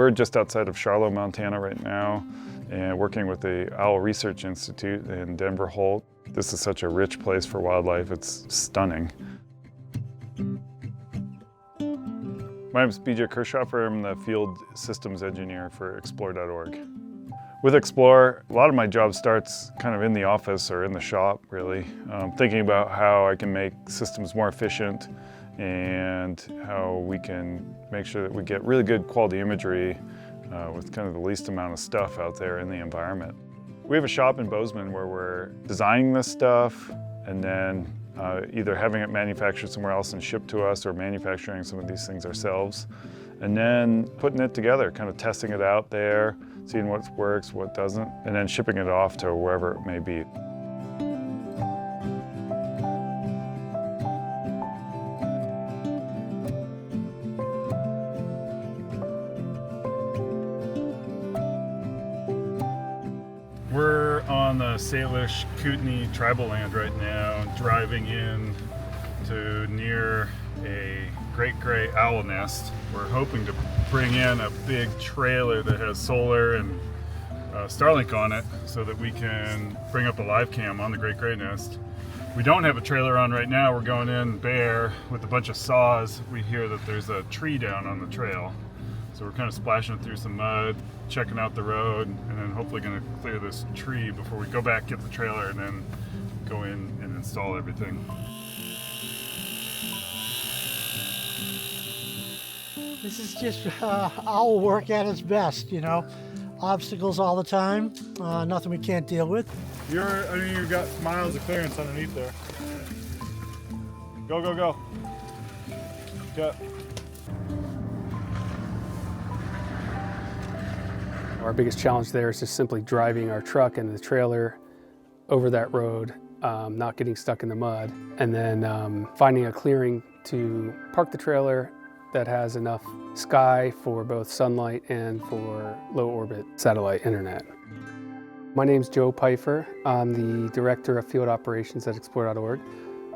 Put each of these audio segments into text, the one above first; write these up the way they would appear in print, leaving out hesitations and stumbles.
We're just outside of Charlotte, Montana right now, and working with the Owl Research Institute in Denver Holt. This is such a rich place for wildlife, it's stunning. My name is BJ Kirschhofer. I'm the field systems engineer for explore.org. With Explore, a lot of my job starts kind of in the office or in the shop, really, thinking about how I can make systems more efficient and how we can make sure that we get really good quality imagery with kind of the least amount of stuff out there in the environment. We have a shop in Bozeman where we're designing this stuff and then either having it manufactured somewhere else and shipped to us or manufacturing some of these things ourselves, and then putting it together, kind of testing it out there, seeing what works, what doesn't, and then shipping it off to wherever it may be. We're on the Salish Kootenai tribal land right now, driving in to near a great gray owl nest. We're hoping to bring in a big trailer that has solar and Starlink on it so that we can bring up a live cam on the great gray nest. We don't have a trailer on right now. We're going in bare with a bunch of saws. We hear that there's a tree down on the trail. So we're kind of splashing through some mud, checking out the road, and then hopefully going to clear this tree before we go back, get the trailer, and then go in and install everything. This is just owl work at its best, you know. Obstacles all the time, nothing we can't deal with. You've got miles of clearance underneath there. Go, go, go. Cut. Our biggest challenge there is just simply driving our truck and the trailer over that road, not getting stuck in the mud, and then finding a clearing to park the trailer that has enough sky for both sunlight and for low orbit satellite internet. My name's Joe Pfeiffer. I'm the Director of Field Operations at explore.org.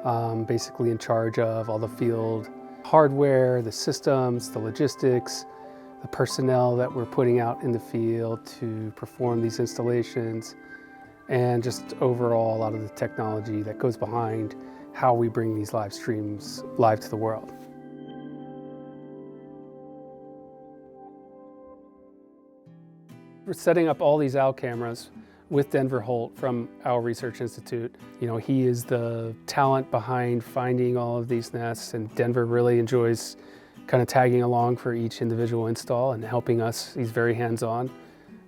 I'm basically in charge of all the field hardware, the systems, the logistics, the personnel that we're putting out in the field to perform these installations, and just overall a lot of the technology that goes behind how we bring these live streams live to the world. We're setting up all these owl cameras with Denver Holt from Owl Research Institute. You know, he is the talent behind finding all of these nests, and Denver really enjoys kind of tagging along for each individual install and helping us. He's very hands-on.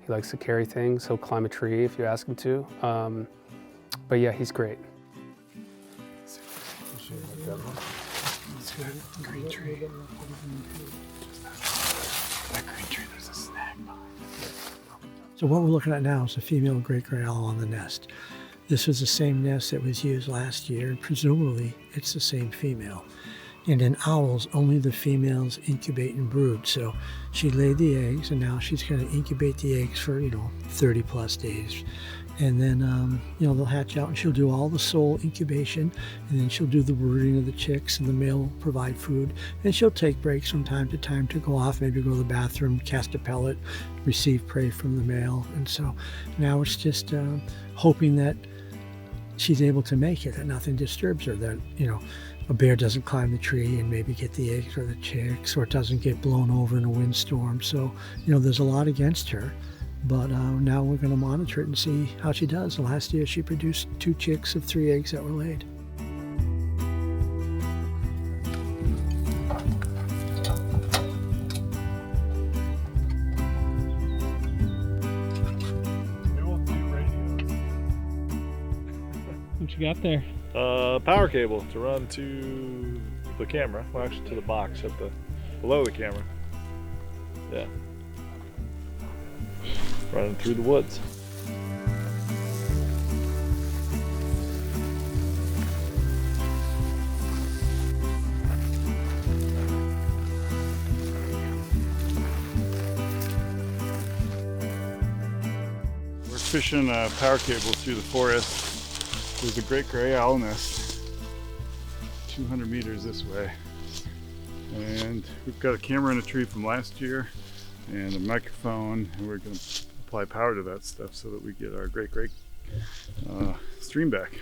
He likes to carry things. He'll climb a tree if you ask him to. But yeah, he's great. Green tree. So what we're looking at now is a female great gray owl on the nest. This was the same nest that was used last year, and presumably it's the same female. And in owls, only the females incubate and brood. So she laid the eggs, and now she's going to incubate the eggs for, 30 plus days. And then, they'll hatch out, and she'll do all the sole incubation, and then she'll do the brooding of the chicks, and the male will provide food. And she'll take breaks from time to time to go off, maybe go to the bathroom, cast a pellet, receive prey from the male. And so now it's just hoping that she's able to make it, that nothing disturbs her, that, a bear doesn't climb the tree and maybe get the eggs or the chicks, or it doesn't get blown over in a windstorm. So, there's a lot against her. But now we're going to monitor it and see how she does. Last year she produced 2 chicks of 3 eggs that were laid. What you got there? Power cable to run to the camera. Well, actually to the box below the camera. Yeah. Running through the woods. We're fishing power cables through the forest. There's a great gray owl nest 200 meters this way. And we've got a camera in a tree from last year. and a microphone, and we're going to apply power to that stuff so that we get our great stream back.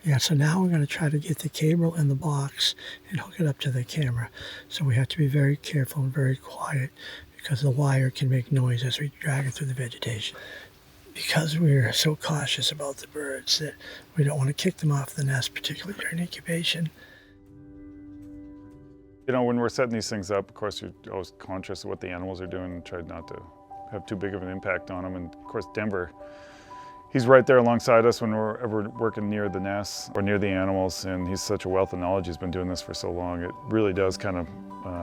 Yeah, so now we're going to try to get the cable in the box and hook it up to the camera. So we have to be very careful and very quiet because the wire can make noise as we drag it through the vegetation. Because we're so cautious about the birds that we don't want to kick them off the nest, particularly during incubation. You know, when we're setting these things up, of course, you're always conscious of what the animals are doing and try not to have too big of an impact on them. And of course, Denver, he's right there alongside us when we're ever working near the nests or near the animals, and he's such a wealth of knowledge. He's been doing this for so long. It really does kind of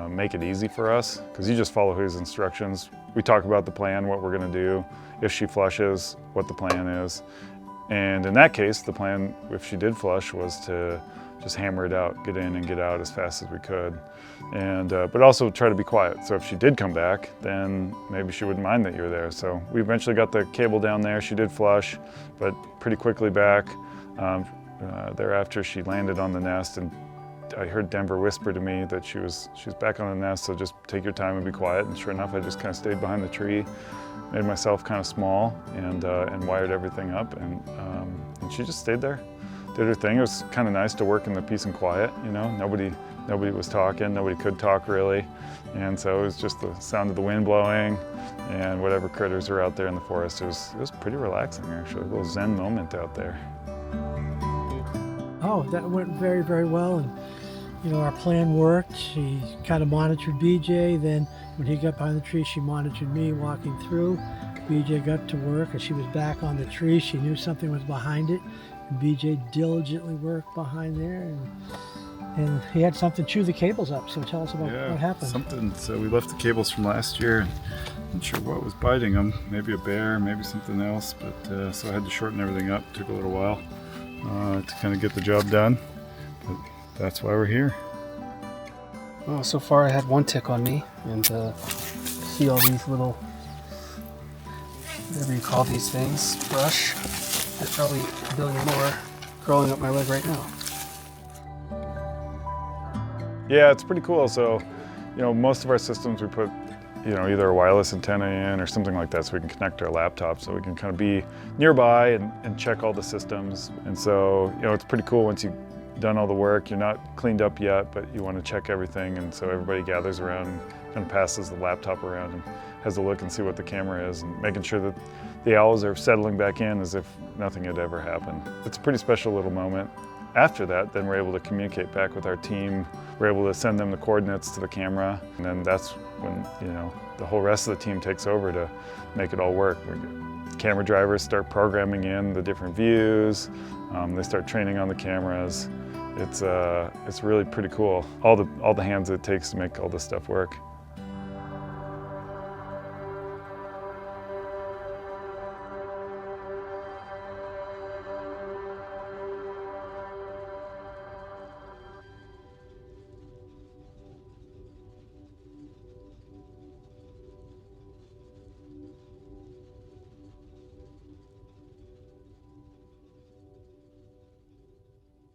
make it easy for us because you just follow his instructions. We talk about the plan, what we're going to do, if she flushes, what the plan is. And in that case, the plan, if she did flush, was to just hammer it out, get in and get out as fast as we could. And, but also try to be quiet. So if she did come back, then maybe she wouldn't mind that you were there. So we eventually got the cable down there. She did flush, but pretty quickly back. Thereafter, she landed on the nest, and I heard Denver whisper to me that she was back on the nest, so just take your time and be quiet. And sure enough, I just kind of stayed behind the tree, made myself kind of small, and wired everything up, and she just stayed there, did her thing. It was kind of nice to work in the peace and quiet, you know. Nobody was talking, nobody could talk really, and so it was just the sound of the wind blowing and whatever critters are out there in the forest. It was pretty relaxing, actually, a little zen moment out there. Oh, that went very, very well, and you know, our plan worked. She kind of monitored BJ, then when he got behind the tree, she monitored me walking through. BJ got to work, and she was back on the tree. She knew something was behind it, and BJ diligently worked behind there, and he had something chew the cables up. So tell us about what happened. Something. So we left the cables from last year, and not sure what was biting them. Maybe a bear, maybe something else. But so I had to shorten everything up. Took a little while to kind of get the job done. But that's why we're here. Well, so far I had one tick on me, and see all these little, whatever you call these things, brush. There's probably a billion more crawling up my leg right now. Yeah, it's pretty cool. So, you know, most of our systems we put, you know, either a wireless antenna in or something like that so we can connect our laptop so we can kind of be nearby and check all the systems. And so, you know, it's pretty cool once you've done all the work. You're not cleaned up yet, but you want to check everything. And so everybody gathers around and kind of passes the laptop around and has a look and see what the camera is, and making sure that the owls are settling back in as if nothing had ever happened. It's a pretty special little moment. After that, then we're able to communicate back with our team. We're able to send them the coordinates to the camera, and then that's when, you know, the whole rest of the team takes over to make it all work. Camera drivers start programming in the different views. They start training on the cameras. It's really pretty cool. All the hands it takes to make all this stuff work.